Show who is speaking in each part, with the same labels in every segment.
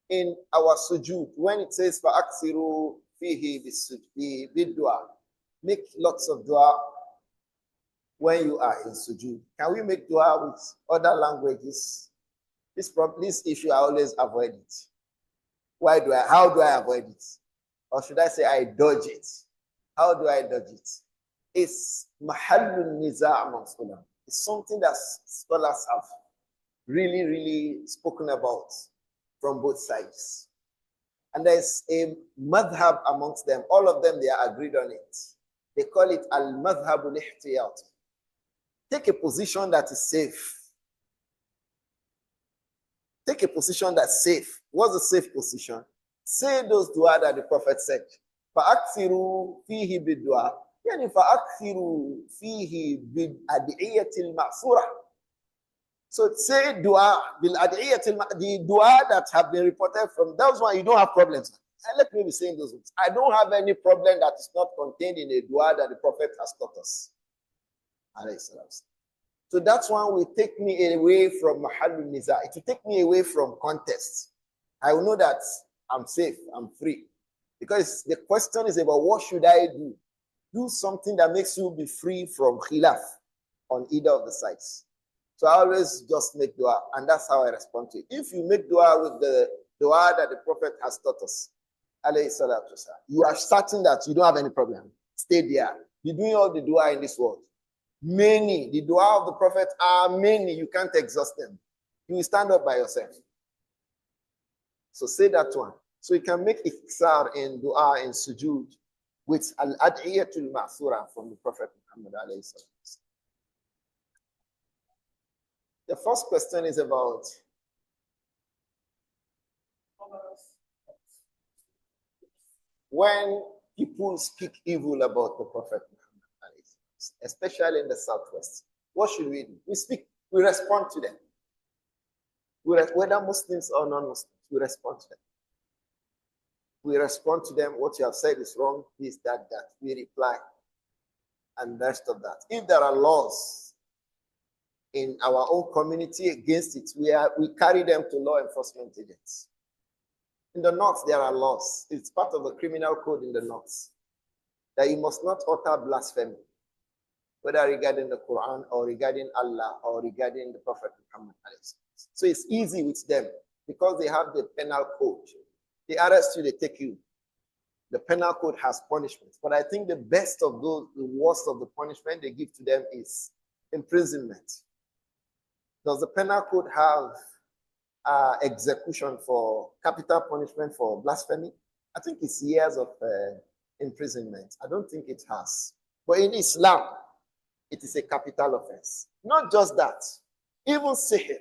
Speaker 1: in our sujood, when it says فَأَكْثِرُوا فِيهِ بِالدُّعَى, make lots of dua when you are in sujood. Can we make dua with other languages? This issue, I always avoid it. How do I avoid it? Or should I say I dodge it? How do I dodge it? It's mahallun niza' amongst ulama. It's something that scholars have really, really spoken about from both sides. And there's a madhab amongst them. All of them, they are agreed on it. They call it al-madhhabul ihtiyat. Take a position that is safe. Take a position that's safe. What's the safe position? Say those dua that the Prophet said. فَأَكْثِرُوا فِيهِ بِالدُّعَى يعني فَأَكْثِرُوا فِيهِ بِالْأَدْعِيَّةِ الْمَعْصُورَةِ. So say dua, the dua that have been reported from those one, you don't have problems. And let me be saying those words. I don't have any problem that is not contained in a dua that the Prophet has taught us. So that's one will take me away from Mahalul Niza. It will take me away from contest. I will know that I'm safe, I'm free. Because the question is about what should I do? Do something that makes you be free from khilaf on either of the sides. So I always just make dua, and that's how I respond to it. If you make dua with the dua that the Prophet has taught us, you are certain that you don't have any problem. Stay there. You're doing all the dua in this world. Many, the dua of the Prophet are many. You can't exhaust them. You will stand up by yourself. So say that one. So you can make ikhtisar in dua in sujood with al-ad'iyatul ma'thura from the Prophet Muhammad alayhi salam. The first question is about when people speak evil about the Prophet Muhammad, especially in the Southwest. What should we do? We respond to them. Whether Muslims or non-Muslims, we respond to them. We respond to them, what you have said is wrong, this, that. We reply. And the rest of that. If there are laws in our own community against it, we carry them to law enforcement agents. In the north, there are laws. It's part of the criminal code in the north that you must not utter blasphemy, whether regarding the Quran or regarding Allah or regarding the Prophet Muhammad. So it's easy with them because they have the penal code. They arrest you, they take you. The penal code has punishment. But I think the best of those, the worst of the punishment they give to them is imprisonment. Does the penal code have execution for capital punishment for blasphemy? I think it's years of imprisonment. I don't think it has. But in Islam, it is a capital offense. Not just that. Even sihr.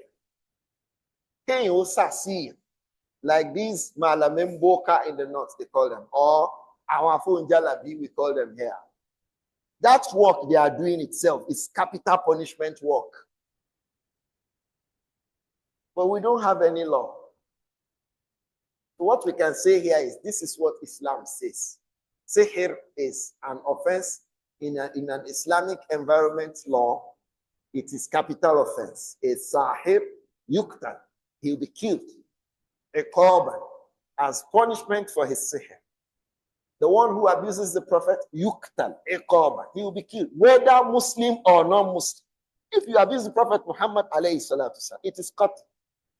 Speaker 1: Can you see? Like these Malamemboka in the north, they call them. Or Awafun Jalabi, we call them here. That work they are doing itself is capital punishment work. But we don't have any law. So what we can say here is, this is what Islam says. Sihr is an offense in an Islamic environment law. It is capital offense. A sahir yuktan. He will be killed. A korban as punishment for his sihr. The one who abuses the Prophet, yuktan, a korban. He will be killed, whether Muslim or non-Muslim. If you abuse the Prophet Muhammad alayhi salatu salam, it is cut.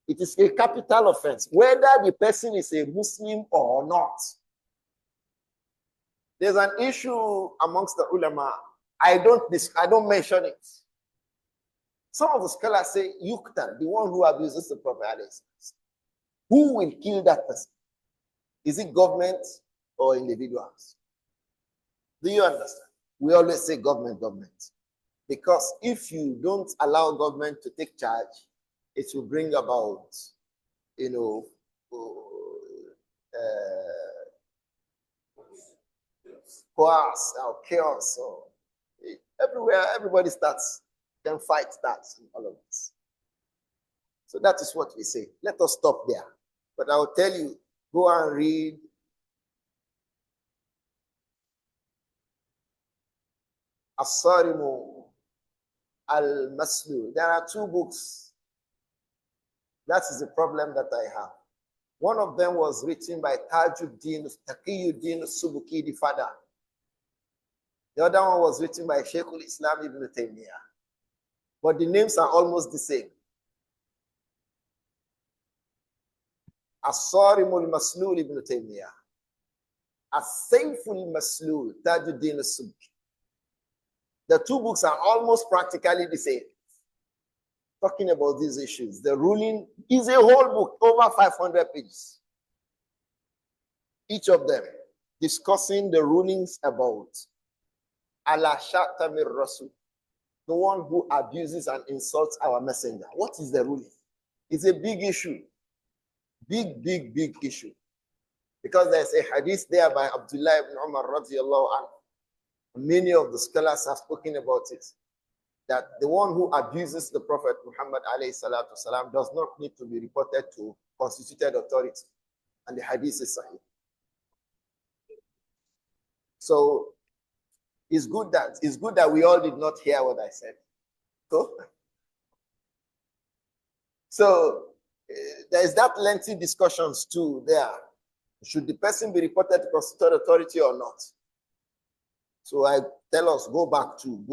Speaker 1: It is a capital offense, whether the person is a Muslim or not. There's an issue amongst the ulama. I don't mention it. Some of the scholars say yuktan, the one who abuses the Prophet alayhi salatu. Who will kill that person? Is it government or individuals? Do you understand? We always say government. Because if you don't allow government to take charge, it will bring about, chaos. Or everywhere, everybody starts, then fight starts, and all of this. So that is what we say. Let us stop there. But I will tell you, go and read As-Sarimu Al-Maslul. There are two books. That is the problem that I have. One of them was written by Tajuddin Taqiyuddin Subuki, the father. The other one was written by Sheikhul Islam Ibn Taymiyyah. But the names are almost the same. As-Sarimul Maslul Ibn Taymiyyah. As-Sayful Maslul Tajuddin Subuki. The two books are almost practically the same. Talking about these issues. The ruling is a whole book, over 500 pages. Each of them discussing the rulings about Allah Shatamir Rasul, the one who abuses and insults our messenger. What is the ruling? It's a big issue. Big issue. Because there's a hadith there by Abdullah ibn Umar radiallahu anhu. Many of the scholars have spoken about it. That the one who abuses the Prophet Muhammad alayhi salatu salam does not need to be reported to constituted authority. And the hadith is sahih. So it's good that we all did not hear what I said. So there's that lengthy discussions too there. Should the person be reported to constituted authority or not? So I tell us, go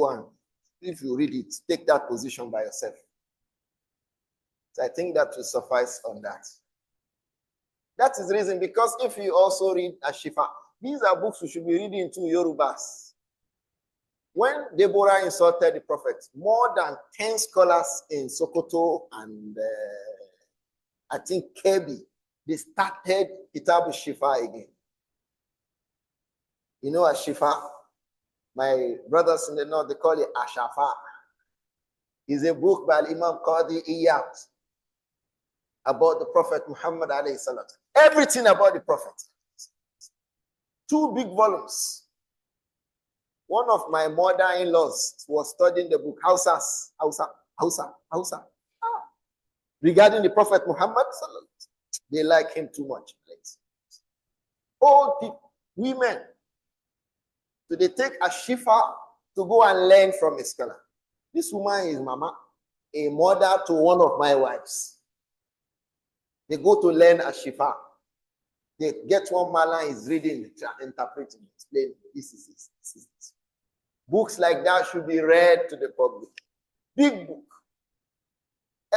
Speaker 1: and, if you read it, take that position by yourself. So I think that will suffice on that. That is the reason, because if you also read Ashifa, these are books we should be reading to Yorubas. When Deborah insulted the prophet, more than 10 scholars in Sokoto and I think Kebi, they started Kitab Shifa again. You know Ashifa? My brothers in the north, they call it Ashafa. It's a book by Imam Qadi Iyad about the Prophet Muhammad alayhi salat. Everything about the Prophet. 2 big volumes. One of my mother-in-laws was studying the book Hausa, regarding the Prophet Muhammad. They like him too much. Old people, women. So they take a shifa to go and learn from a scholar. This woman is mama, a mother to one of my wives. They go to learn a shifa. They get one mala is reading, interpreting, explaining. This is this. This is this. Books like that should be read to the public. Big book.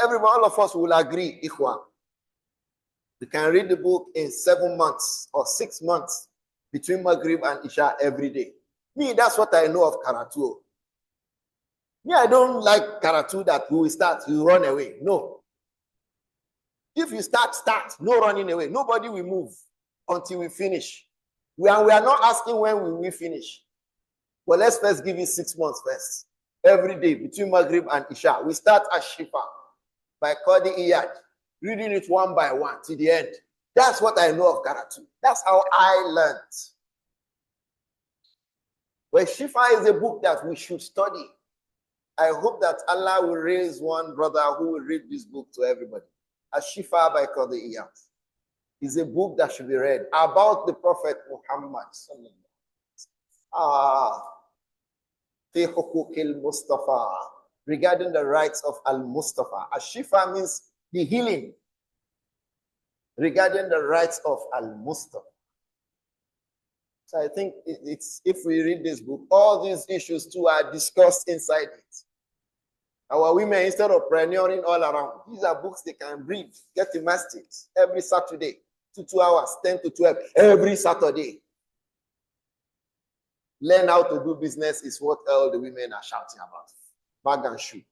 Speaker 1: All of us will agree, Ikhwan. We can read the book in 7 months or 6 months between Maghrib and Isha every day. Me, that's what I know of Karatu. Me, I don't like Karatu that we will start, you run away. No. If you start, no running away. Nobody will move until we finish. We are not asking when we will finish. But let's first give it 6 months first. Every day between Maghrib and Isha. We start Ashifa by Qadi Iyad, reading it one by one to the end. That's what I know of Karatu. That's how I learned. Well, Shifa is a book that we should study. I hope that Allah will raise one brother who will read this book to everybody. Shifa by Qadi Iyad is a book that should be read about the Prophet Muhammad. Fi hukukil Mustafa, regarding the rights of Al-Mustafa. Shifa means the healing regarding the rights of Al-Mustafa. So I think it's if we read this book, all these issues too are discussed inside it. Our women, instead of pioneering all around, these are books they can read, get immersed in every Saturday, 2 hours, 10 to 12, every Saturday. Learn how to do business is what all the women are shouting about. Bag and shoe.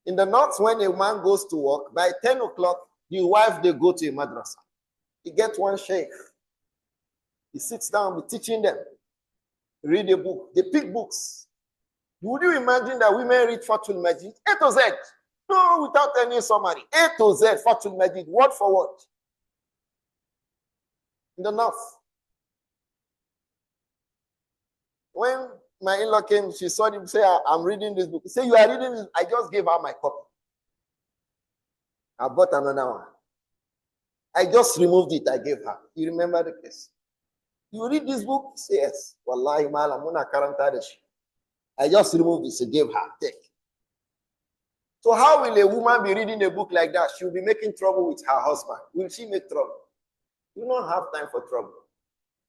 Speaker 1: In the north, when a man goes to work, by 10 o'clock, the wife, they go to a madrasa. He gets one sheikh. He sits down, be teaching them. Read a book. They pick books. Would you imagine that women read Fatul Majid? A to Z. No, without any summary. A to Z, Fatul Majid, word for word. In the north. When my in-law came, she saw him say, I'm reading this book. He said, you are reading this? I just gave her my copy. I bought another one. I just removed it. I gave her. You remember the case? You read this book? Say yes. Wallahi malamuna karanta. I just removed this. I gave her. Take. So how will a woman be reading a book like that? She will be making trouble with her husband. Will she make trouble? You don't have time for trouble.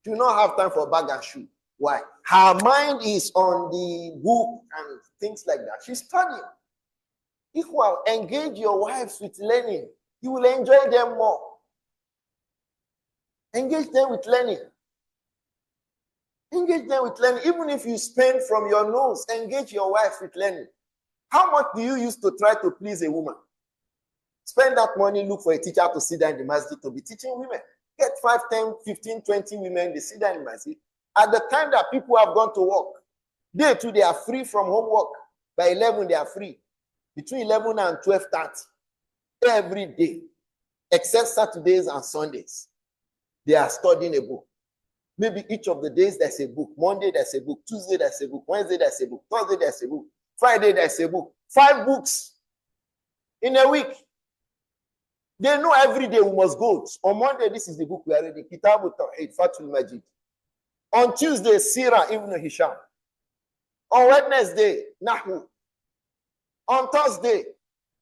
Speaker 1: You don't have time for bag and shoe. Why? Her mind is on the book and things like that. She's studying. Equal, engage your wives with learning. You will enjoy them more. Engage them with learning. Engage them with learning. Even if you spend from your nose, engage your wife with learning. How much do you use to try to please a woman? Spend that money, look for a teacher to sit down in the masjid to be teaching women. Get 5, 10, 15, 20 women, they sit down in the masjid. At the time that people have gone to work, they too, they are free from homework. By 11, they are free. Between 11 and 12:30, every day, except Saturdays and Sundays, they are studying a book. Maybe each of the days there's a book. Monday there's a book. Tuesday there's a book. Wednesday there's a book. Thursday there's a book. Friday there's a book. 5 books in a week. They know every day we must go. On Monday, this is the book we are reading. Kitab al-Tawheed, Fathul Majid. On Tuesday, Sirah Ibn Hisham. On Wednesday, Nahu. On Thursday,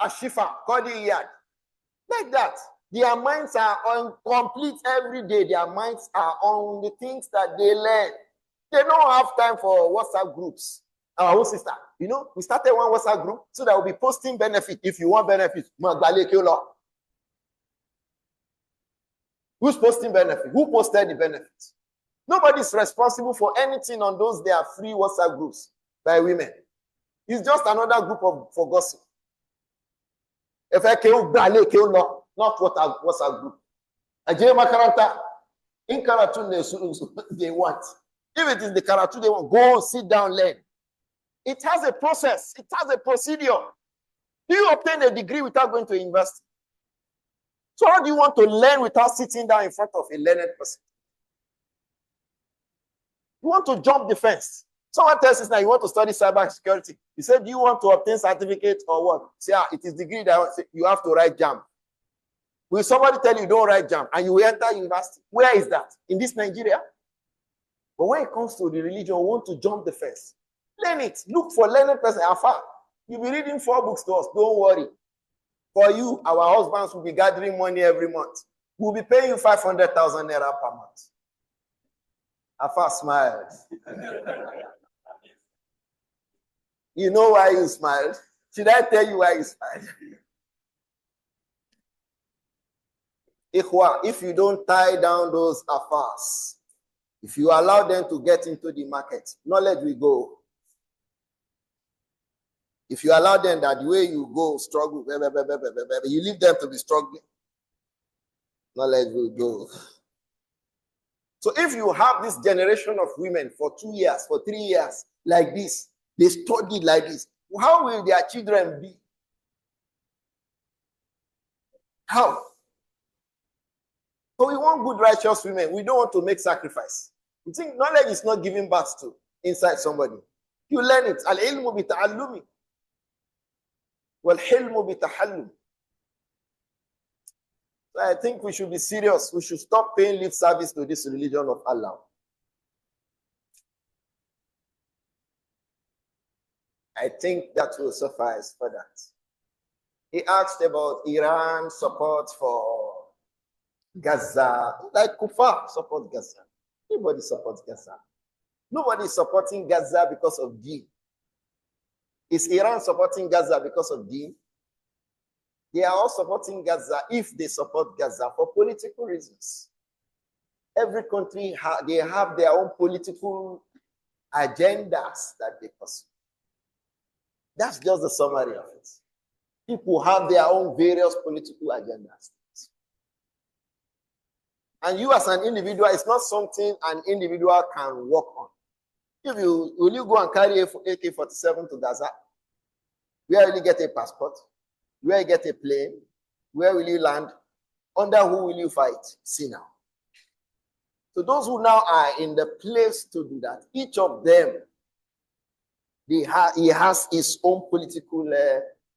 Speaker 1: Ashifa, Qadi Iyad. Like that. Their minds are on complete every day. Their minds are on the things that they learn. They don't have time for WhatsApp groups. Our own sister, you know, we started one WhatsApp group so that we'll be posting benefit. If you want benefit, who's posting benefit? Who posted the benefits? Nobody's responsible for anything on those their free WhatsApp groups by women. It's just another group for gossip. If I kill not WhatsApp group. Ajay Makaranta, in Karatu they want. If it is the Karatu they want, go sit down, learn. It has a process. It has a procedure. Do you obtain a degree without going to university? So how do you want to learn without sitting down in front of a learned person? You want to jump the fence. Someone tells us now you want to study cyber security. You said, do you want to obtain certificate or what? Say, it is degree that you have to write JAM. Will somebody tell you don't write JAM and you will enter university? Where is that? In this Nigeria? But when it comes to the religion, we want to jump the fence. Learn it. Look for learned person. You'll be reading 4 books to us. Don't worry. For you, our husbands will be gathering money every month. We'll be paying you 500,000 naira per month. Afa smiled. You know why you smiled? Should I tell you why you smiled? Ikhwa, if you don't tie down those affairs, if you allow them to get into the market, knowledge will go. If you allow them that the way you go, struggle, you leave them to be struggling, knowledge will go. So if you have this generation of women for 2 years, for 3 years, like this, they studied like this, how will their children be? How? So we want good, righteous women. We don't want to make sacrifice. You think knowledge is not giving birth to inside somebody. You learn it. Al-ilmu bi ta'allumi. Wal-hilmu bi tahallum. So I think we should be serious. We should stop paying lip service to this religion of Allah. I think that will suffice for that. He asked about Iran support for Gaza. Like Kufa support Gaza. Nobody supports Gaza. Nobody is supporting Gaza because of deen. Is Iran supporting Gaza because of deen? They are all supporting Gaza if they support Gaza for political reasons. Every country, they have their own political agendas that they pursue. That's just the summary of it. People have their own various political agendas. And you as an individual, it's not something an individual can work on. Will you go and carry AK-47 to Gaza? Where will you get a passport? Where you get a plane? Where will you land? Under who will you fight? See now. So those who now are in the place to do that, each of them, he has his own political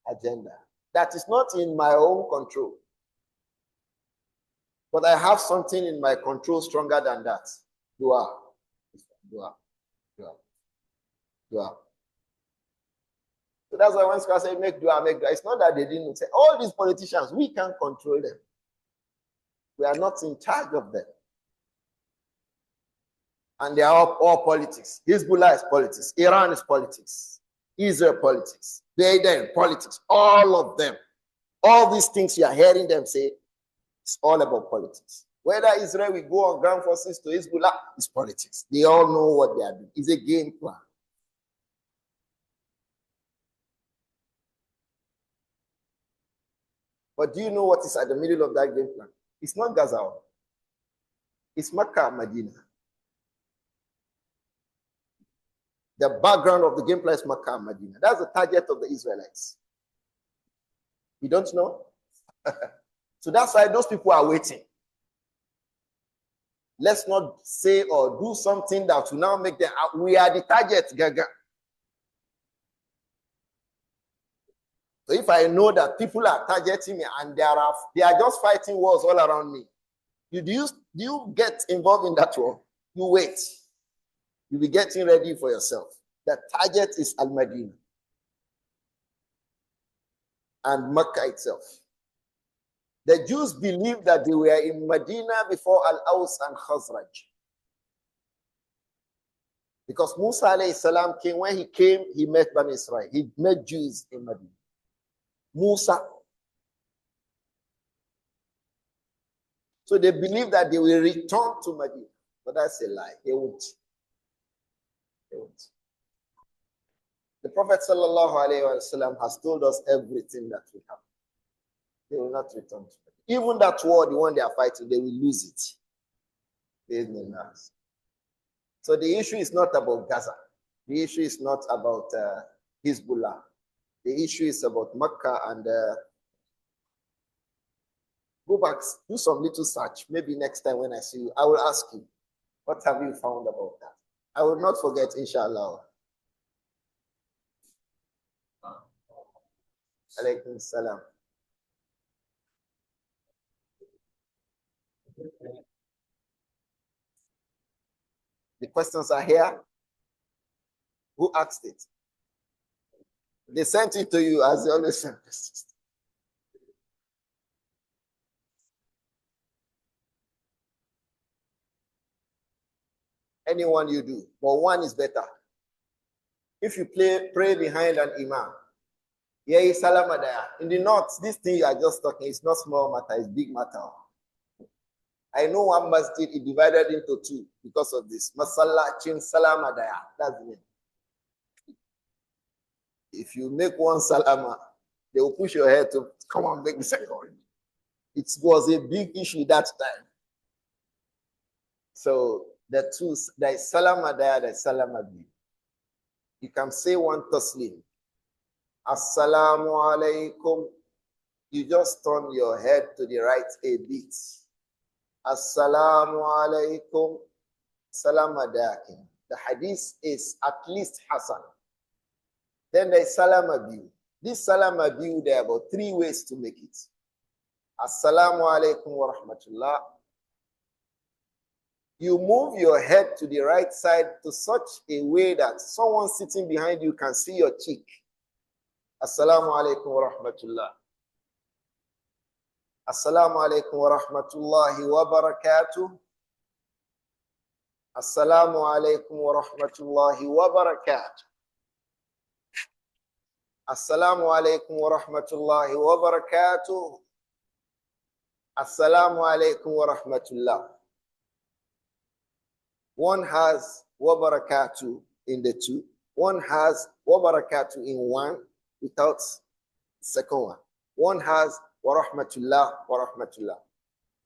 Speaker 1: agenda. That is not in my own control. But I have something in my control stronger than that. Dua. Dua. Dua. Dua. So that's why when scholars say make dua, it's not that they didn't say all these politicians, we can't control them. We are not in charge of them. And they are all politics. Hezbollah is politics. Iran is politics. Israel politics. Biden politics. All of them. All these things you are hearing them say, it's all about politics. Whether Israel will go on ground forces to Hezbollah, it's politics. They all know what they are doing. It's a game plan. But do you know what is at the middle of that game plan? It's not Gaza. It's Makkah, Medina. The background of the game plan is Makkah, Medina. That's the target of the Israelites. You don't know? So that's why those people are waiting. Let's not say or do something that will now make them, we are the target, Gaga. So if I know that people are targeting me and they are just fighting wars all around me, do you get involved in that war? You wait. You'll be getting ready for yourself. The target is Al-Madinah and Makkah itself. The Jews believed that they were in Medina before Al-Aws and Khazraj. Because Musa alayhi salam came, when he came, he met Bani Israel. He met Jews in Medina. Musa. So they believe that they will return to Medina. But that's a lie. They won't. They won't. The Prophet ﷺ has told us everything that will happen. They will not return to it. Even that war, the one they are fighting, they will lose it. So the issue is not about Gaza. The issue is not about Hezbollah. The issue is about Makkah and go back, do some little search. Maybe next time when I see you, I will ask you, what have you found about that? I will not forget, inshallah. Alaykum salam. The questions are here. Who asked it? They sent it to you as they always send questions. Anyone you do, but one is better. If you pray behind an imam, yeah, salamadaya. In the north, this thing you are just talking is not small matter, it's big matter. I know one masjid is divided into two because of this. Masalla chin salamadaya. That's the name. If you make one salama, they will push your head to come on, make the second one. It was a big issue that time. So the two, there is salamadaya, there is salamadi. You can say one taslim. Assalamu alaikum. You just turn your head to the right a bit. Assalamu alaikum. Salam alaikum. The hadith is at least Hassan. Then there is salam abiyu. This salam abiyu, there are about 3 ways to make it. Assalamu alaikum wa rahmatullah. You move your head to the right side to such a way that someone sitting behind you can see your cheek. Assalamu alaikum wa rahmatullah. Assalamu alaikum wa rahmatullahi wa barakatuh. Assalamu alaikum wa rahmatullahi wa barakatuh. Assalamu alaikum wa rahmatullahi wa barakatuh. Assalamu alaikum wa rahmatullah. One has wa barakatuh in the 2. One has wa barakatuh in 1 without second one. One has wa rahmatullah wa rahmatullah.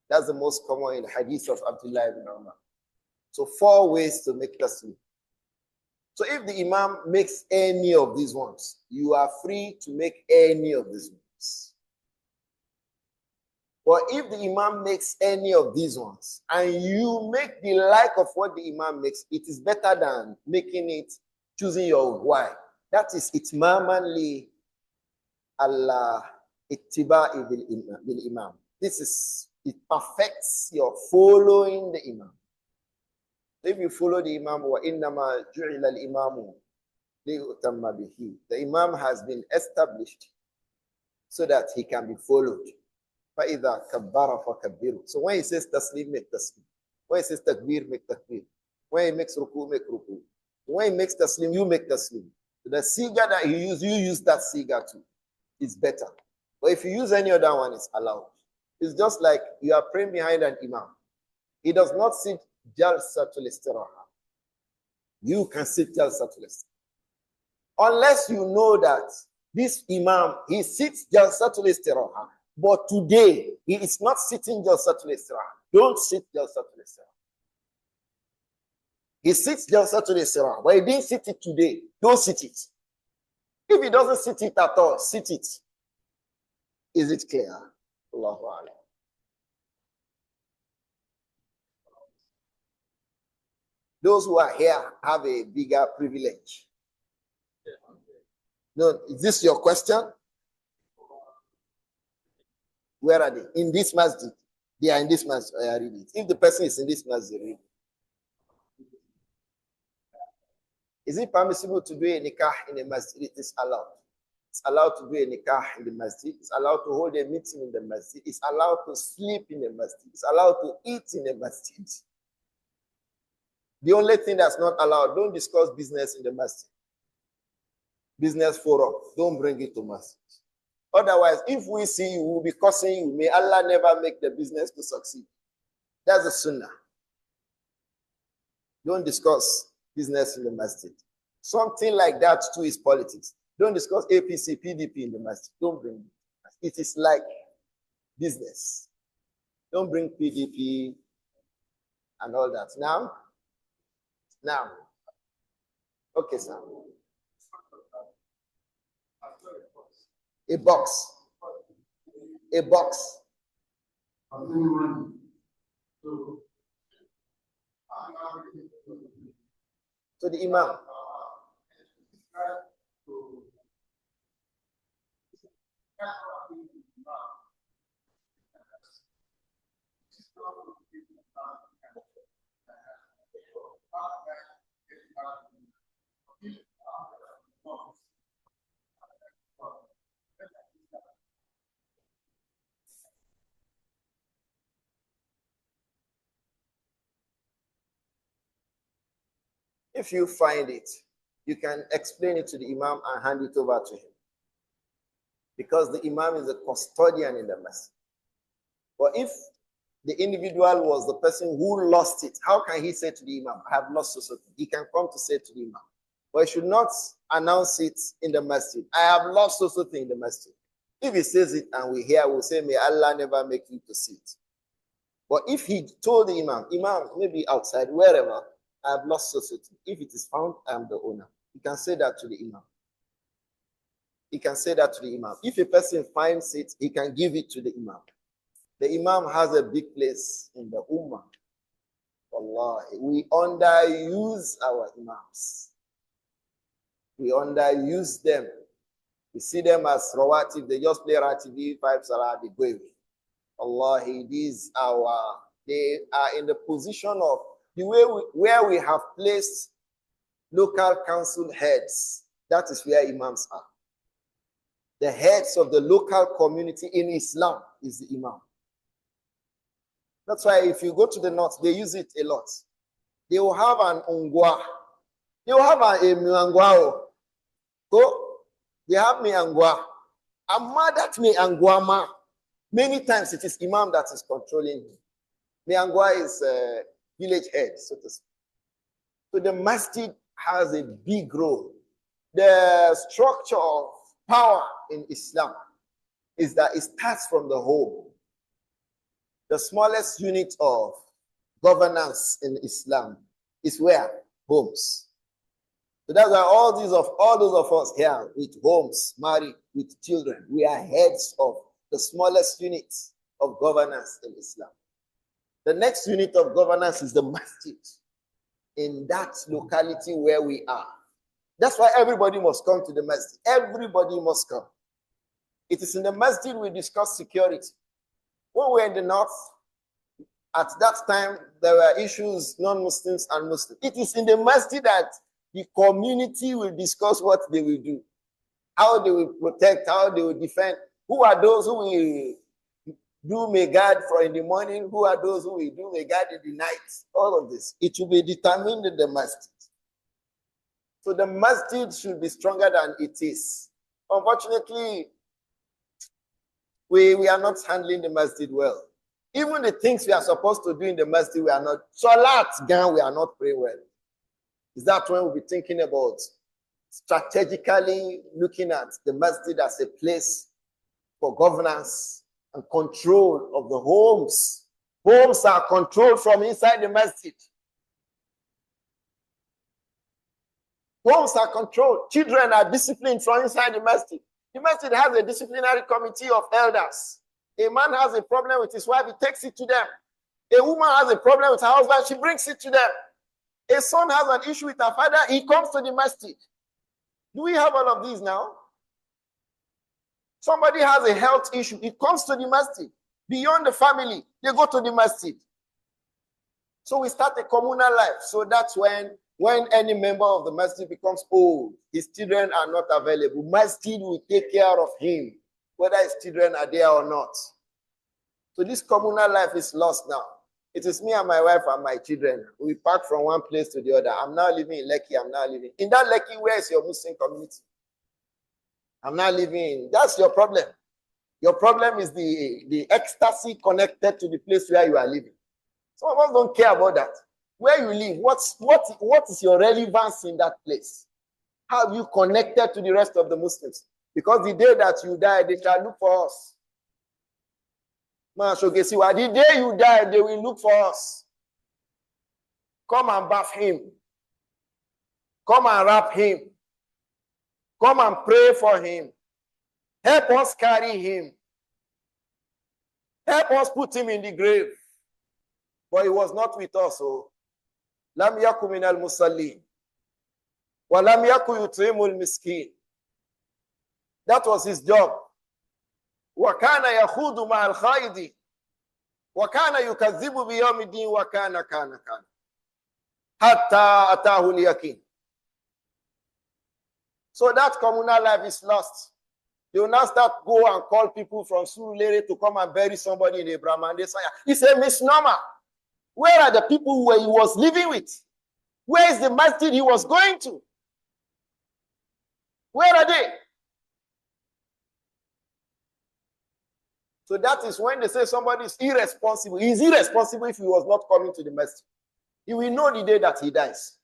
Speaker 1: That's the most common in the hadith of Abdullah ibn Umar. So 4 ways to make taslim. So if the imam makes any of these ones, you are free to make any of these ones. But if the imam makes any of these ones and you make the like of what the imam makes, it is better than making it, choosing your own. Why? That is itmaman li Allah At-Tibyān bil imam. This is, it perfects your following the imam. If you follow the imam, wa innama ju'ila al-imamu The Imam has been established so that he can be followed. فَإِذَا كَبَّرَ فَكَبِّرُ. So when he says taslim, make taslim. When he says takbir, make takbir. When he makes ruku, make ruku. When he makes taslim, you make taslim. The siga that he used, you use that siga too. It's better. But if you use any other one, it's allowed. It's just like you are praying behind an imam. He does not sit jalsatul istiraha. You can sit jalsatul istiraha. Unless you know that this imam, he sits jalsatul istiraha, but today he is not sitting jalsatul istiraha. Don't sit jalsatul istiraha. He sits jalsatul istiraha, but he didn't sit it today. Don't sit it. If he doesn't sit it at all, sit it. Is it clear? Allahu Akbar. Those who are here have a bigger privilege. No, is this your question? Where are they? In this masjid. They are in this masjid. I read it. If the person is in this masjid, read it. Is it permissible to do a nikah in a masjid? It is allowed. It's allowed to do a nikah in the masjid. It's allowed to hold a meeting in the masjid. It's allowed to sleep in the masjid. It's allowed to eat in the masjid. The only thing that's not allowed, don't discuss business in the masjid. Business forum, don't bring it to masjid. Otherwise, if we see you, we'll be cursing you. May Allah never make the business to succeed. That's the sunnah. Don't discuss business in the masjid. Something like that too is politics. Don't discuss APC, PDP in the masjid. Don't bring it. It is like business. Don't bring PDP and all that. Now, okay, sir. A box. A box. To the imam. If you find it, you can explain it to the imam and hand it over to him. Because the imam is a custodian in the masjid. But if the individual was the person who lost it, how can he say to the imam, I have lost something? He can come to say to the imam. But he should not announce it in the masjid. I have lost something in the masjid. If he says it and we hear, we'll say, may Allah never make you to see it. But if he told the imam, maybe outside, wherever, I have lost something. If it is found, I am the owner. He can say that to the imam. He can say that to the imam. If a person finds it, he can give it to the imam. The imam has a big place in the ummah. Allah, we underuse our imams. We underuse them. We see them as rawatib. They just play rawatib, 5 salah, they go away. Allah, they are in the position of the way where we have placed local council heads. That is where imams are. The heads of the local community in Islam is the imam. That's why if you go to the north, they use it a lot. They will have an ungwa. They will have a miangwao. Go. They have miangwa. I'm mad at miangwama. Many times it is imam that is controlling him. Miangwa is village head, so to speak. So the masjid has a big role. The structure of power in Islam is that it starts from the home. The smallest unit of governance in Islam is where? Homes. So that's why all those of us here with homes, married, with children, we are heads of the smallest unit of governance in Islam. The next unit of governance is the masjid in that locality where we are. That's why everybody must come to the masjid. Everybody must come. It is in the masjid we discuss security. When we were in the north, at that time, there were issues, non-Muslims and Muslims. It is in the masjid that The community will discuss what they will do, how they will protect, how they will defend. Who are those who will do megad for in the morning? Who are those who will do megad in the night? All of this. It will be determined in the masjid. So the masjid should be stronger than it is. Unfortunately, we are not handling the masjid well. Even the things we are supposed to do in the masjid, we are not. Salat, we are not praying well. Is that when we'll be thinking about strategically looking at the masjid as a place for governance and control of the homes? Homes are controlled from inside the masjid. Homes are controlled. Children are disciplined from inside the masjid. The masjid has a disciplinary committee of elders. A man has a problem with his wife, he takes it to them. A woman has a problem with her husband, she brings it to them. A son has an issue with her father, he comes to the masjid. Do we have all of these now? Somebody has a health issue, it comes to the masjid. Beyond the family, they go to the masjid. So we start a communal life. So that's when any member of the masjid becomes old, his children are not available. Masjid will take care of him, whether his children are there or not. So this communal life is lost now. It is me and my wife and my children. We park from one place to the other. I'm now living in Lekki. I'm now living. In that Lekki, where is your Muslim community? I'm not living in. That's your problem. Your problem is the ecstasy connected to the place where you are living. Some of us don't care about that. Where you live, what is your relevance in that place? How have you connected to the rest of the Muslims? Because the day that you die, they shall look for us. The day you die, they will look for us. Come and bath him. Come and wrap him. Come and pray for him. Help us carry him. Help us put him in the grave. But he was not with us. So, Lam yaku min al-musallin. Wa lam yaku yut'imul miskin. That was his job. وَكَانَ يَخُوضُ مَعَ الْخَائِدِ وَكَانَ يُكَذِّبُ بِيَوْمِ الدِّينِ وَكَانَ حَتَّى أَتَاهُ الْيَقِينُ. So that communal life is lost. They will now start go and call people from Surulere to come and bury somebody in Abraham and they say, it's a misnomer. Where are the people who he was living with? Where is the masjid he was going to? Where are they? So that is when they say somebody is irresponsible. He is irresponsible if he was not coming to the masjid. He will know the day that he dies.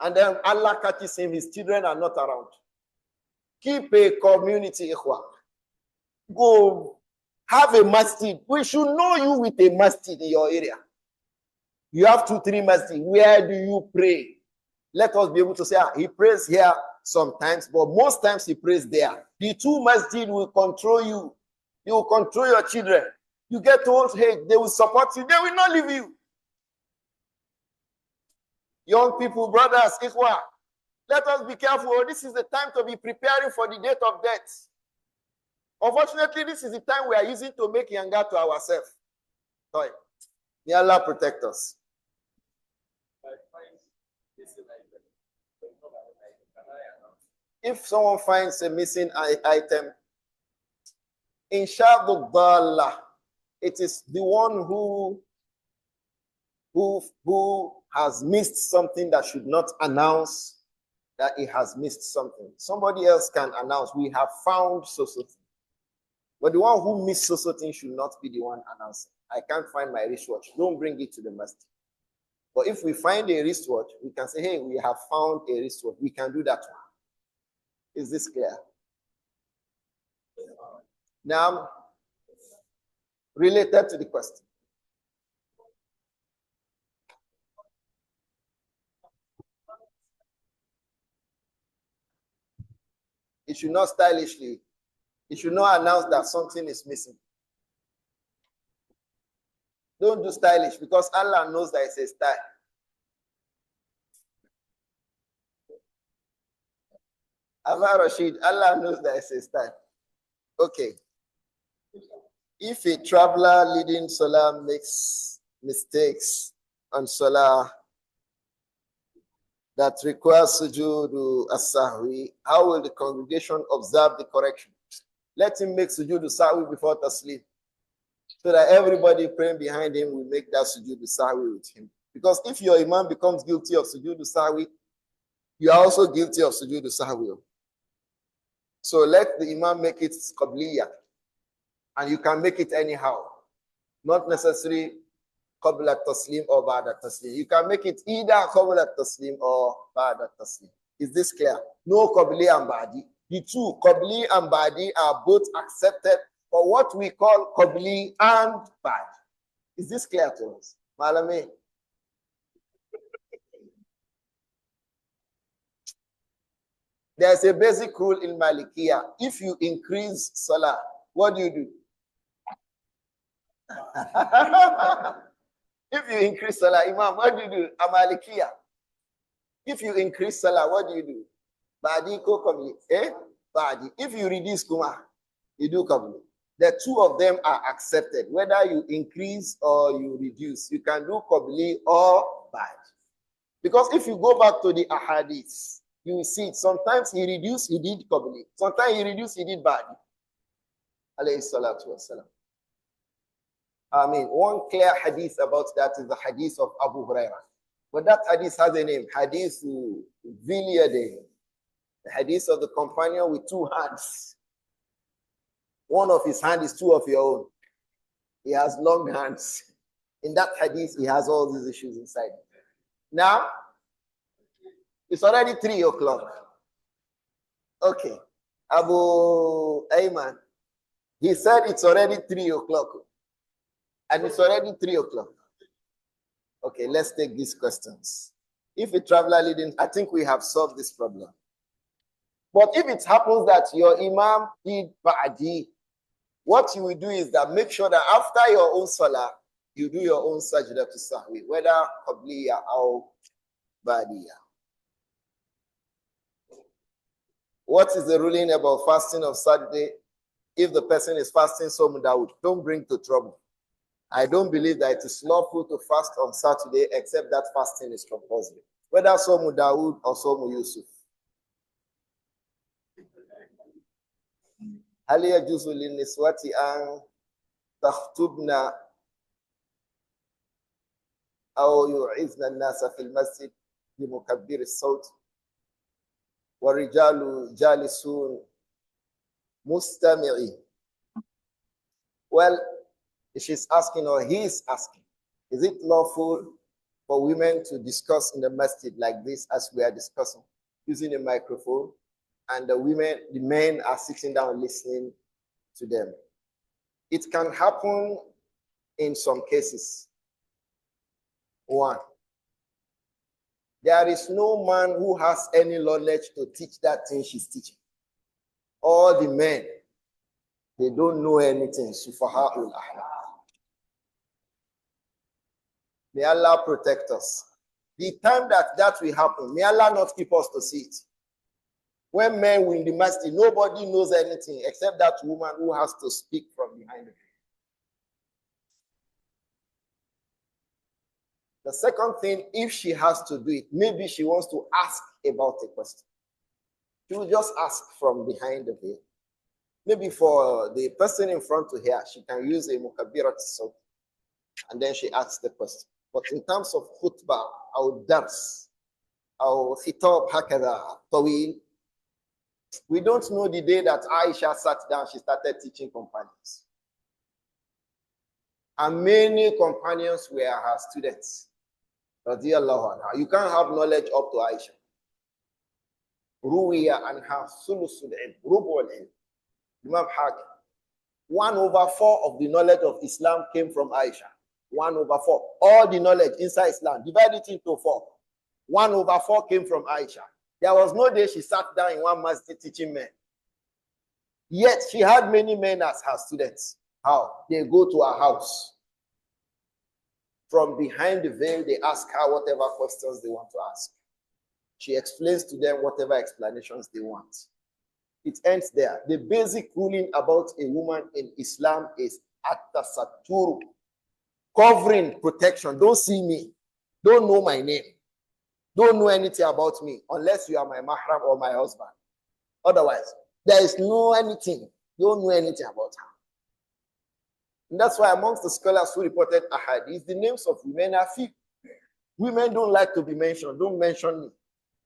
Speaker 1: And then Allah catches him, his children are not around. Keep a community, ikhwan. Go have a masjid. We should know you with a masjid in your area. You have 2-3 masjid. Where do you pray? Let us be able to say, he prays here sometimes, but most times he prays there. The 2 masjid will control you. You will control your children. You get told, hey, they will support you. They will not leave you. Young people, brothers, ikhwa, let us be careful. This is the time to be preparing for the date of death. Unfortunately, this is the time we are using to make younger to ourselves. May Allah protect us. If someone finds a missing item, Insha'Allah, it is the one who has missed something that should not announce that he has missed something. Somebody else can announce, we have found so-so thing. But the one who missed so-so thing should not be the one announcing. I can't find my wristwatch. Don't bring it to the masjid. But if we find a wristwatch, we can say, hey, we have found a wristwatch. We can do that one. Is this clear? Now, related to the question. It should not stylishly. It should not announce that something is missing. Don't do stylish because Allah knows that it's a style. Abba Rashid, Allah knows that it's a style. Okay. If a traveler leading Salah makes mistakes on Salah that requires sujood as-sahwi, how will the congregation observe the correction? Let him make sujood as-sahwi before taslim, so that everybody praying behind him will make that sujood as-sahwi with him. Because if your imam becomes guilty of sujood as-sahwi, you are also guilty of sujood as-sahwi. So let the imam make it qabliya, and you can make it anyhow, not necessarily qabla taslim or ba'da taslim. You can make it either qabla taslim or ba'da taslim. Is this clear? No qabli and ba'di. The two, qabli and ba'di, are both accepted for what we call qabli and ba'di. Is this clear to us? Malami? There's a basic rule in Malikiya. If you increase salah, what do? If you increase salah, Imam, what do? Malikiya. If you increase salah, what do? Badi ko qabli. Badi. If you reduce kuma, you do qabli. The two of them are accepted. Whether you increase or you reduce, you can do qabli or badi. Because if you go back to the ahadith, you will see it. Sometimes he reduced, he did qabli. Sometimes he reduced, he did badi. Alayhi salatu wasalam. One clear hadith about that is the hadith of Abu Hurairah. But that hadith has a name, Hadith Viliyadeh. The hadith of the companion with two hands. One of his hands is two of your own. He has long hands. In that hadith, he has all these issues inside. Now, it's already 3 o'clock. Okay. Abu Ayman, he said it's already 3 o'clock. And it's already 3 o'clock. Okay, let's take these questions. If a traveler leading, I think we have solved this problem. But if it happens that your imam did ba'di, what you will do is that make sure that after your own salah, you do your own sajda to sahwi, whether qabliya or ba'diya. What is the ruling about fasting of Saturday? If the person is fasting Somu Dawood, don't bring to trouble. I don't believe that it is lawful to fast on Saturday except that fasting is compulsory. Whether Somu Dawood or Somu Yusuf. هل يجوز للنسوة أن تخطبن أو يعظن الناس في المسجد بمكبر الصوت والرجال جالسون مستمعين? Well, she's asking, or he is asking, is it lawful for women to discuss in the masjid like this as we are discussing, using a microphone, and the men are sitting down listening to them? It can happen in some cases. One, there is no man who has any knowledge to teach that thing she's teaching. All the men, they don't know anything. Sufaha'ul ahlam. May Allah protect us. The time that will happen, may Allah not keep us to see it. When men were in the masjid, nobody knows anything except that woman who has to speak from behind him. The second thing, if she has to do it, maybe she wants to ask about a question. She will just ask from behind the veil. Maybe for the person in front to hear, she can use a mukabbirat sawt, and then she asks the question. But in terms of khutbah, or dars, or khitab hakada, tawil, we don't know the day that Aisha sat down, she started teaching companions. And many companions were her students. You can't have knowledge up to Aisha. Ruwiya anha sulusul ilm, rubul ilm. Imam Hakim. 1/4 of the knowledge of Islam came from Aisha. 1/4. All the knowledge inside Islam, divide it into 4. 1/4 came from Aisha. There was no day she sat down in one masjid teaching men. Yet she had many men as her students. How? They go to her house. From behind the veil, they ask her whatever questions they want to ask. She explains to them whatever explanations they want. It ends there. The basic ruling about a woman in Islam is at-tasattur, covering, protection. Don't see me. Don't know my name. Don't know anything about me unless you are my mahram or my husband. Otherwise, there is no anything. Don't know anything about her. And that's why amongst the scholars who reported ahadith, the names of women are few. Women don't like to be mentioned. Don't mention me.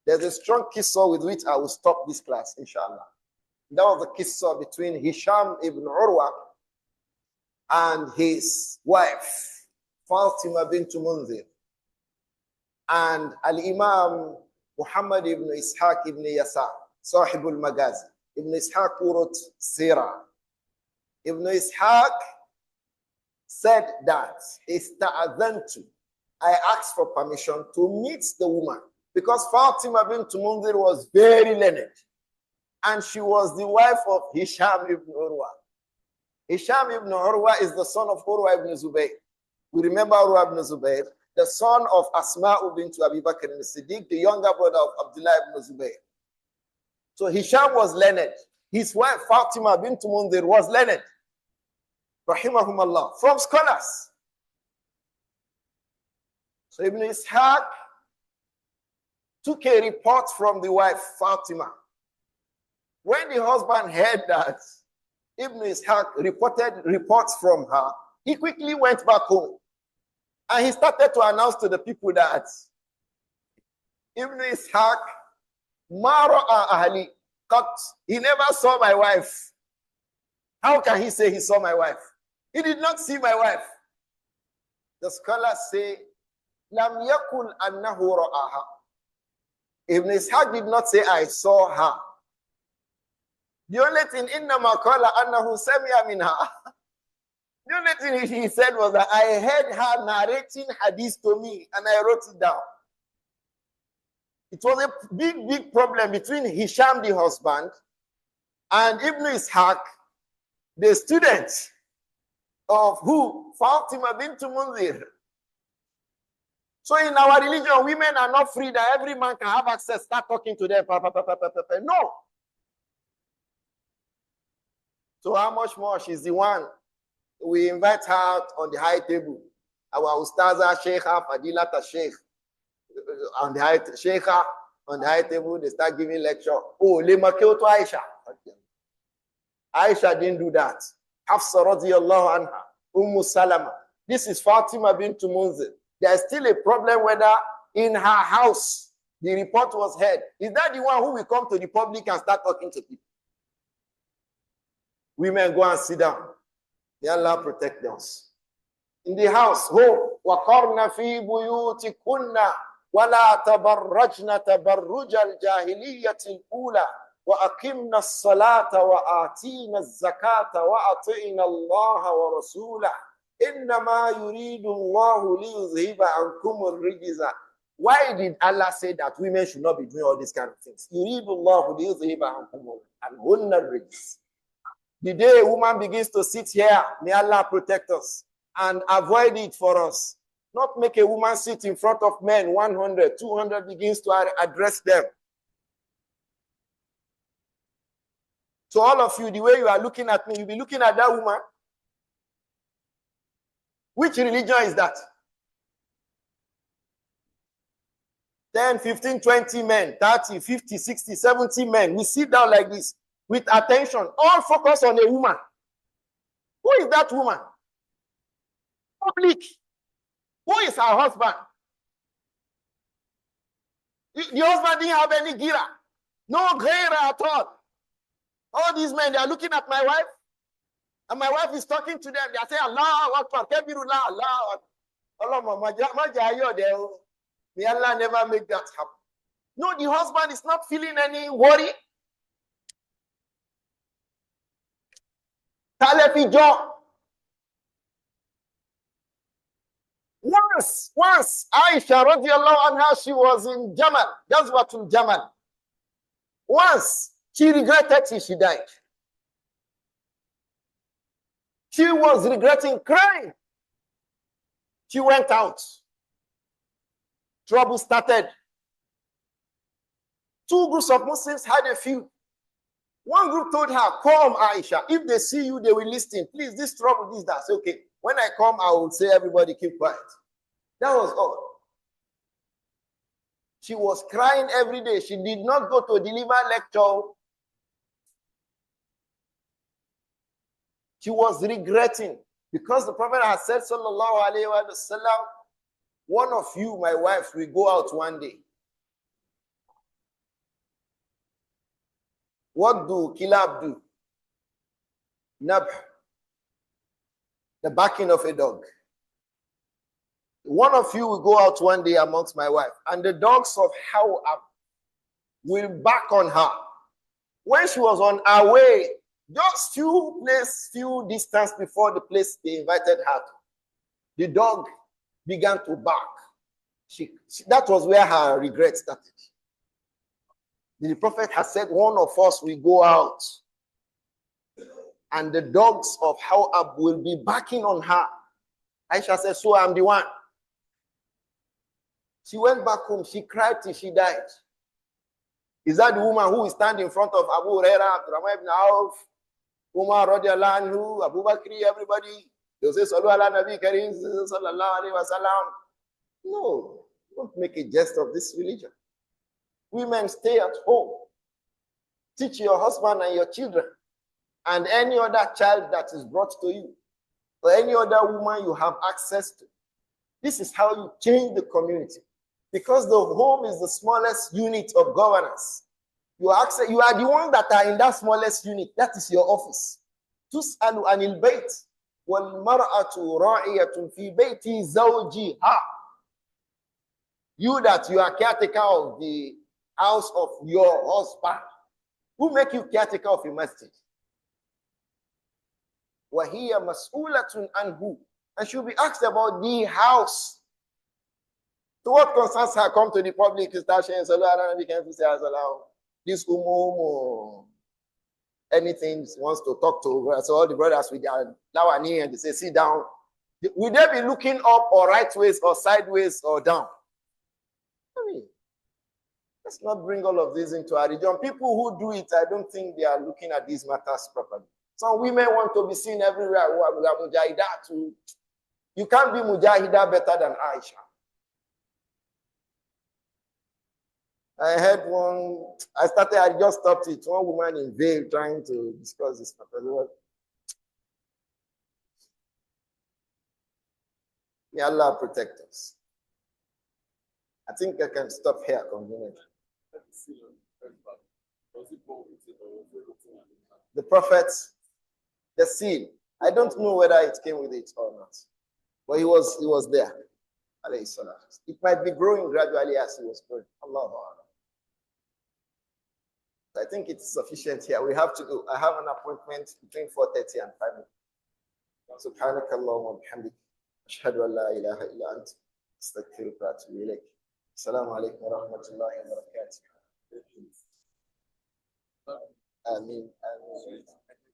Speaker 1: There's a strong qissa with which I will stop this class, inshallah. That was the qissa between Hisham ibn Urwa and his wife, Fatima bint Munzir, and Al-Imam Muhammad ibn Ishaq ibn Yasar, Sahibul Magazi. Ibn Ishaq wrote Sirah. Ibn Ishaq said that, Ista'adhantu, I asked for permission to meet the woman because Fatima bint Munzir was very learned and she was the wife of Hisham ibn Urwa. Hisham ibn Urwa is the son of Urwa ibn Zubayr. We remember Urwa ibn Zubayr, the son of Asma'u bint Abi Bakr al-Siddiq, the younger brother of Abdullah ibn Zubayr. So Hisham was learned. His wife Fatima bint Munzir was learned. Rahimahumallah. From scholars. So Ibn Ishaq took a report from the wife Fatima. When the husband heard that Ibn Ishaq reported reports from her, he quickly went back home. And he started to announce to the people that Ibn Ishaq Mara Ahli, he never saw my wife. How can he say he saw my wife? He did not see my wife. The scholars say, Lam yakun annahu ra'aha. Ibn Ishaq did not say, I saw her. The only thing, innama qala annahu sami'a minha. The only thing he said was that I heard her narrating hadith to me and I wrote it down. It was a big problem between Hisham, the husband, and Ibn Ishaq, the student of who? Fatima bint Munzir. So in our religion, women are not free that every man can have access, start talking to them. No. So how much more? She's the one. We invite her out on the high table. Our Ustaza, Sheikha, Fadilata Sheikh, on the high table, they start giving lecture. Oh, Lemakeo to Aisha. Aisha didn't do that. Hafsa radiyallahu anha, Salama. This is Fatima bint Munzir. There's still a problem whether in her house the report was heard. Is that the one who will come to the public and start talking to people? Women go and sit down. May Allah protect us. In the house, hope. وَقَرْنَ فِي بُيُوتِكُنَّ وَلَا تَبَرَّجْنَ تَبَرُّجَ الْجَاهِلِيَّةِ الْأُولَى وَأَقِمْنَا الصَّلَاةَ وَآتِينَا الزَّكَاةَ وَأَطِعْنَا اللَّهَ وَرَسُولَهُ إِنَّمَا يُرِيدُ اللَّهُ لِيُذْهِبَ عَنْكُمُ الرِّجْزَ. Why did Allah say that women should not be doing all these kind of things? يُرِيدُ اللَّهُ لِيُذْهِبَ عَنْكُمُ الرِّجْزَ. The day a woman begins to sit here, may Allah protect us and avoid it for us. Not make a woman sit in front of men, 100, 200 begins to address them. So all of you, the way you are looking at me, you'll be looking at that woman. Which religion is that? 10, 15, 20 men, 30, 50, 60, 70 men. We sit down like this with attention, all focus on a woman. Who is that woman? Public. Who is her husband? The husband didn't have any gira. No gira at all. All these men, they are looking at my wife. And my wife is talking to them. They are saying, Allah Akbar, Kabirullah, Allah Akbar. May Allah never make that happen. No, the husband is not feeling any worry. Once, Aisha radiallahu anha, she was in Jamal. That's what in Jamal. Once, she regretted till she died. She was regretting, crying. She went out. Trouble started. Two groups of Muslims had a feud. One group told her, come Aisha, if they see you, they will listen. Please, this trouble, this, that. So, okay, when I come, I will say, everybody keep quiet. That was all. She was crying every day. She did not go to deliver lecture. She was regretting because the Prophet had said, sallallahu alaihi wasallam, one of you, my wife, will go out one day. What do kilab do? Nab, the barking of a dog. One of you will go out one day amongst my wife, and the dogs of Hawab will bark on her. When she was on her way, just few distance before the place they invited her to, the dog began to bark. That was where her regret started. The Prophet has said, one of us will go out, and the dogs of Hawab will be barking on her. Aisha said, so I'm the one. She went back home. She cried till she died. Is that the woman who is standing in front of Abu Hurairah, Abdurrahman ibn Auf, Umar radiallahu anhu, Abu Bakr, everybody? They say, Sallu ala Nabi Kareem, sallallahu alayhi wa sallam. No, don't make a jest of this religion. Women, stay at home. Teach your husband and your children and any other child that is brought to you or any other woman you have access to. This is how you change the community. Because the home is the smallest unit of governance. You are the ones that are in that smallest unit. That is your office. Tus'alu anil bayt wal mar'atu ra'iyatun fi bayti zawjiha. You that you are caretaker of the house of your husband. Who make you caretaker of a masjid? Wa hiya mas'ulatun anhu. And she'll be asked about the house. So what concerns her come to the public is that this anything wants to talk to. So all the brothers with their lawani and they say, sit down. Will they be looking up or right ways or sideways or down? I mean, let's not bring all of this into our religion. People who do it, I don't think they are looking at these matters properly. Some women want to be seen everywhere. You can't be mujahida better than Aisha. I heard I just stopped it. One woman in veil trying to discuss this matter. May Allah protect us. I think I can stop here conveniently. The Prophet, the seal. I don't know whether it came with it or not. But he was there. It might be growing gradually as he was growing. Allahu Akbar. I think it's sufficient here. We have to go. I have an appointment between 4:30 and 5. سبحانك اللهم وبحمدك أشهد أن لا إله إلا أنت أستغفرك وأتوب إليك. السلام عليكم ورحمة الله وبركاته. آمين آمين.